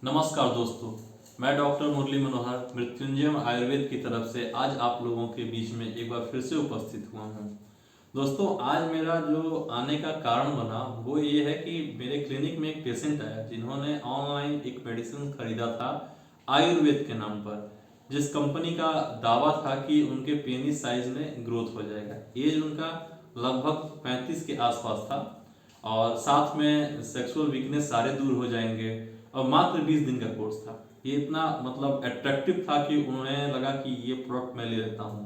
नमस्कार दोस्तों, मैं डॉक्टर मुरली मनोहर मृत्युंजय आयुर्वेद की तरफ से आज आप लोगों के बीच में एक बार फिर से उपस्थित हुआ हूँ। दोस्तों, आज मेरा जो आने का कारण बना वो ये है कि मेरे क्लिनिक में एक पेशेंट आया जिन्होंने ऑनलाइन एक मेडिसिन खरीदा था आयुर्वेद के नाम पर, जिस कंपनी का दावा था कि उनके पेनिस साइज में ग्रोथ हो जाएगा। एज उनका लगभग 35 के आसपास था और साथ में सेक्सुअल वीकनेस सारे दूर हो जाएंगे और मात्र 20 दिन का कोर्स था। ये इतना मतलब अट्रैक्टिव था कि उन्हें लगा कि ये प्रोडक्ट मैं ले लेता हूँ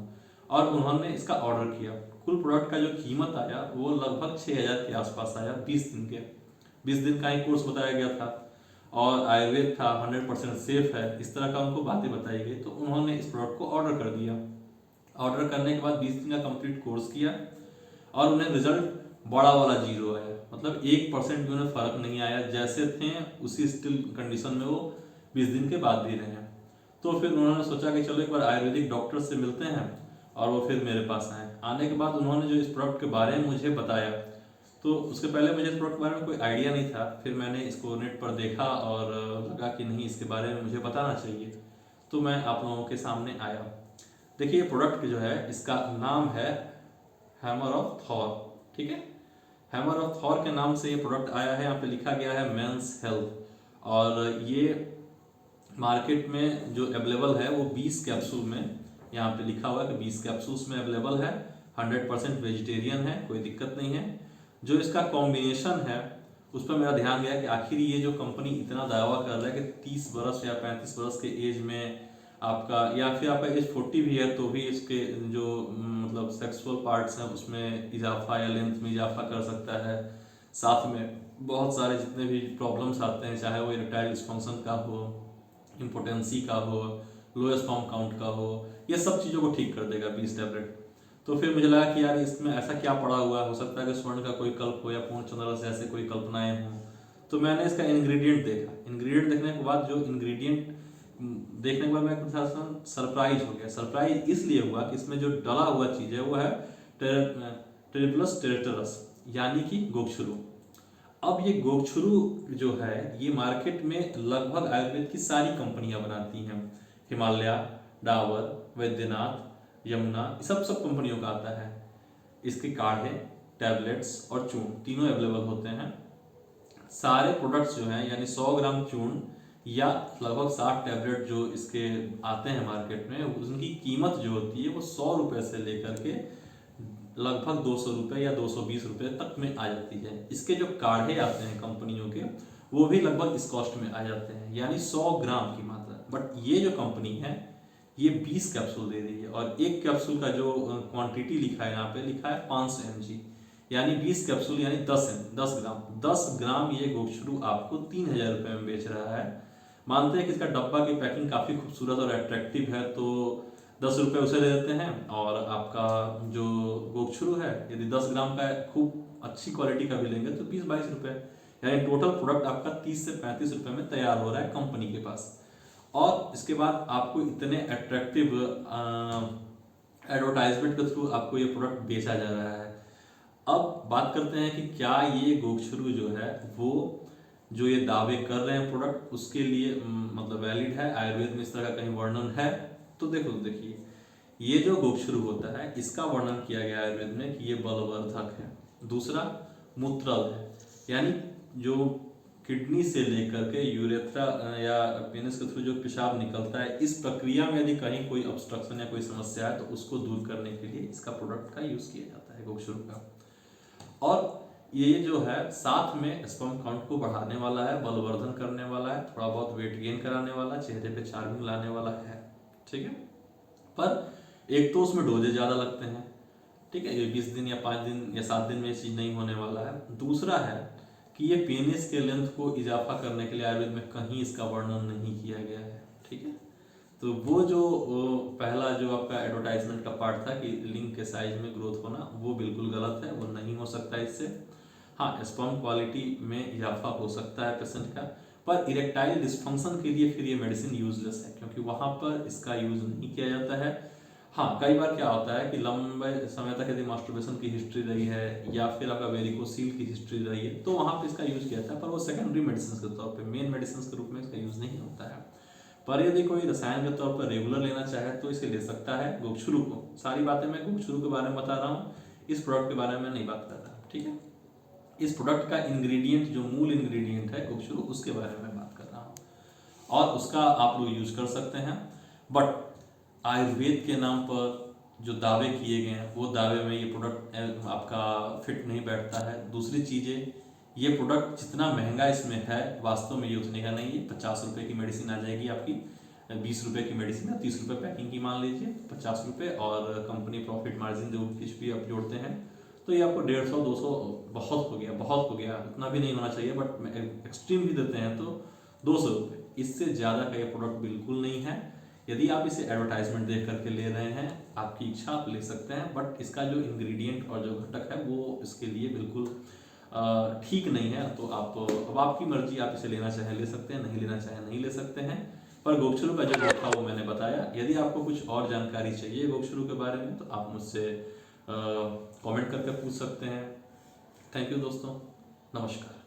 और उन्होंने इसका ऑर्डर किया। कुल प्रोडक्ट का जो कीमत आया वो लगभग 6,000 के आसपास आया 20 दिन के। 20 दिन का ही कोर्स बताया गया था और आयुर्वेद था, 100% सेफ है, इस तरह का उनको बातें बताई गई, तो उन्होंने इस प्रोडक्ट को ऑर्डर कर दिया। ऑर्डर करने के बाद 20 दिन का कंप्लीट कोर्स किया और उन्हें रिजल्ट बड़ा वाला 0 आया, मतलब 1% भी उन्हें फर्क नहीं आया। जैसे थे उसी स्टिल कंडीशन में वो 20 दिन के बाद भी रहे। तो फिर उन्होंने सोचा कि चलो एक बार आयुर्वेदिक डॉक्टर से मिलते हैं और वो फिर मेरे पास आए। आने के बाद उन्होंने जो इस प्रोडक्ट के बारे में मुझे बताया, तो उसके पहले मुझे इस प्रोडक्ट के बारे में कोई आइडिया नहीं था। फिर मैंने इसको नेट पर देखा और लगा कि नहीं, इसके बारे में मुझे बताना चाहिए, तो मैं आप लोगों के सामने आया। देखिए, ये प्रोडक्ट जो है इसका नाम है हैमर ऑफ थॉर। ठीक है, हैमर ऑफ थॉर के नाम से ये प्रोडक्ट आया है। यहाँ पे लिखा गया है मेंस हेल्थ और ये मार्केट में जो अवेलेबल है वो 20 कैप्सूल में, यहाँ पे लिखा हुआ है कि 20 कैप्सूल्स में अवेलेबल है। 100% वेजिटेरियन है, कोई दिक्कत नहीं है। जो इसका कॉम्बिनेशन है उस पर मेरा ध्यान गया कि आखिर ये जो कंपनी इतना दावा कर रहा है कि 30 बरस या 35 बरस के एज में आपका, या फिर आपका एज 40 भी है तो भी इसके जो मतलब सेक्सुअल पार्ट्स हैं उसमें इजाफा या लेंथ में इजाफा कर सकता है। साथ में बहुत सारे जितने भी प्रॉब्लम्स आते हैं, चाहे वो इरेक्टाइल डिस्फंक्शन का हो, इम्पोटेंसी का हो, लो स्पर्म काउंट का हो, ये सब चीज़ों को ठीक कर देगा 20 टैबलेट। तो फिर मुझे लगा कि यार इसमें ऐसा क्या पड़ा हुआ है, हो सकता है कि स्वर्ण का कोई कल्प हो या पूर्णचंद्र से ऐसे कोई कल्पनाएं हों। तो मैंने इसका इंग्रेडिएंट देखा। इंग्रेडिएंट देखने के बाद जो इंग्रेडिएंट देखने के बाद मैं थोड़ा सा सरप्राइज हो गया। सरप्राइज इसलिए हुआ कि इसमें जो डला हुआ चीज़ है वो है टेरिप्लस टेरेटरस, यानी कि गोक्षुरु। अब ये गोक्षुरु जो है ये मार्केट में लगभग आयुर्वेद की सारी कंपनियां बनाती हैं। हिमालय, डाबर, वैद्यनाथ, यमुना, सब कंपनियों का आता है। इसके काढ़े, टैबलेट्स और चूर्ण तीनों अवेलेबल होते हैं। सारे प्रोडक्ट्स जो हैं यानी 100 ग्राम चूर्ण या लगभग 60 टैबलेट जो इसके आते हैं मार्केट में, उनकी कीमत जो होती है वो 100 रुपये से लेकर के लगभग 200 रुपये या 220 रुपये तक में आ जाती है। इसके जो काढ़े आते हैं कंपनियों के वो भी लगभग इस कॉस्ट में आ जाते हैं, यानी 100 ग्राम की मात्रा। बट ये जो कंपनी है ये 20 कैप्सूल दे रही है और एक कैप्सूल का जो क्वांटिटी लिखा है, यहाँ पे लिखा है 500 mg, यानी 20 कैप्सूल यानी 10 ग्राम ये गोक्षुरु आपको 3,000 रुपये में बेच रहा है। मानते हैं कि इसका डब्बा की पैकिंग काफ़ी खूबसूरत और अट्रैक्टिव है, तो 10 रुपये उसे दे देते हैं और आपका जो गोक्षुरु है यदि 10 ग्राम का खूब अच्छी क्वालिटी का भी लेंगे तो 20-22 रुपये, यानी टोटल प्रोडक्ट आपका 30 से 35 रुपये में तैयार हो रहा है कंपनी के पास। और इसके बाद आपको इतने अट्रैक्टिव एडवर्टाइजमेंट के थ्रू आपको ये प्रोडक्ट बेचा जा रहा है। अब बात करते हैं कि क्या ये गोक्षुरु जो है वो जो ये दावे कर रहे हैं प्रोडक्ट उसके लिए मतलब वैलिड है, आयुर्वेद में इस तरह का कहीं वर्णन है? तो देखिए, ये जो गोक्षुरु होता है इसका वर्णन किया गया आयुर्वेद में कि ये बलवर्धक है। दूसरा मूत्रल है, यानी जो किडनी से लेकर के यूरेथ्रा या पेनिस के थ्रू जो पेशाब निकलता है, इस प्रक्रिया में यदि कहीं कोई ऑब्स्ट्रक्शन या कोई समस्या है तो उसको दूर करने के लिए इसका प्रोडक्ट का यूज किया जाता है गोक्षुरु का। और ये जो है साथ में स्पर्म काउंट को बढ़ाने वाला है, बलवर्धन करने वाला है, थोड़ा बहुत वेट गेन कराने वाला, चेहरे पे चार्मिंग लाने वाला है। ठीक है, पर एक तो उसमें डोजेज ज़्यादा लगते हैं। ठीक है, ये 20 दिन या 5 दिन या 7 दिन में ये चीज़ नहीं होने वाला है। दूसरा है कि ये पेनिस के लेंथ को इजाफा करने के लिए आयुर्वेद में कहीं इसका वर्णन नहीं किया गया है। ठीक है, तो वो जो पहला जो आपका एडवर्टाइजमेंट का पार्ट था कि लिंग के साइज में ग्रोथ होना, वो बिल्कुल गलत है, वो नहीं हो सकता इससे। हाँ, स्पर्म क्वालिटी में इजाफा हो सकता है पेशेंट का, पर इरेक्टाइल डिस्फंक्शन के लिए फिर ये मेडिसिन यूजलेस है, क्योंकि वहाँ पर इसका यूज नहीं किया जाता है। हाँ, कई बार क्या होता है कि लंबे समय तक यदि मास्टरबेशन की हिस्ट्री रही है या फिर आपका वेरिकोसील की हिस्ट्री रही है तो वहाँ पे इसका यूज़ किया जाता है, पर वो सेकेंडरी मेडिसिन के तौर पे, मेन मेडिसिन के रूप में इसका यूज़ नहीं होता है। पर यदि कोई रसायन के तौर पर रेगुलर लेना चाहे तो इसे ले सकता है। गोक्षुरु को सारी बातें मैं गोक्षुरु के बारे में बता रहा हूँ, इस प्रोडक्ट के बारे में नहीं बात कर रहा, ठीक है। इस प्रोडक्ट का इंग्रेडिएंट, जो मूल इंग्रेडिएंट है गोक्षुरु, उसके बारे में बात कर रहा हूँ और उसका आप लोग यूज कर सकते हैं। बट आयुर्वेद के नाम पर जो दावे किए गए हैं वो दावे में ये प्रोडक्ट आपका फिट नहीं बैठता है। दूसरी चीज़ें, ये प्रोडक्ट जितना महंगा इसमें है वास्तव में ये उतने का नहीं है। 50 रुपये की मेडिसिन आ जाएगी आपकी, 20 रुपये की मेडिसिन है, 30 रुपये पैकिंग की मान लीजिए, 50 रुपये, और कंपनी प्रॉफिट मार्जिन जो कुछ भी आप जोड़ते हैं तो ये आपको 150 200 बहुत हो गया, बहुत हो गया, इतना भी नहीं होना चाहिए, बट एक्सट्रीम भी देते हैं तो 200 रुपये, इससे ज़्यादा का ये प्रोडक्ट बिल्कुल नहीं है। यदि आप इसे एडवर्टाइजमेंट देख करके ले रहे हैं, आपकी इच्छा, आप ले सकते हैं, बट इसका जो इंग्रेडिएंट और जो घटक है वो इसके लिए बिल्कुल ठीक नहीं है। तो आप, अब आपकी मर्जी, आप इसे लेना चाहे ले सकते हैं, नहीं लेना चाहे नहीं ले सकते हैं। पर गोक्षुरु का जो था वो मैंने बताया। यदि आपको कुछ और जानकारी चाहिए गोक्षुरु के बारे में तो आप मुझसे कमेंट करके पूछ सकते हैं। थैंक यू दोस्तों, नमस्कार।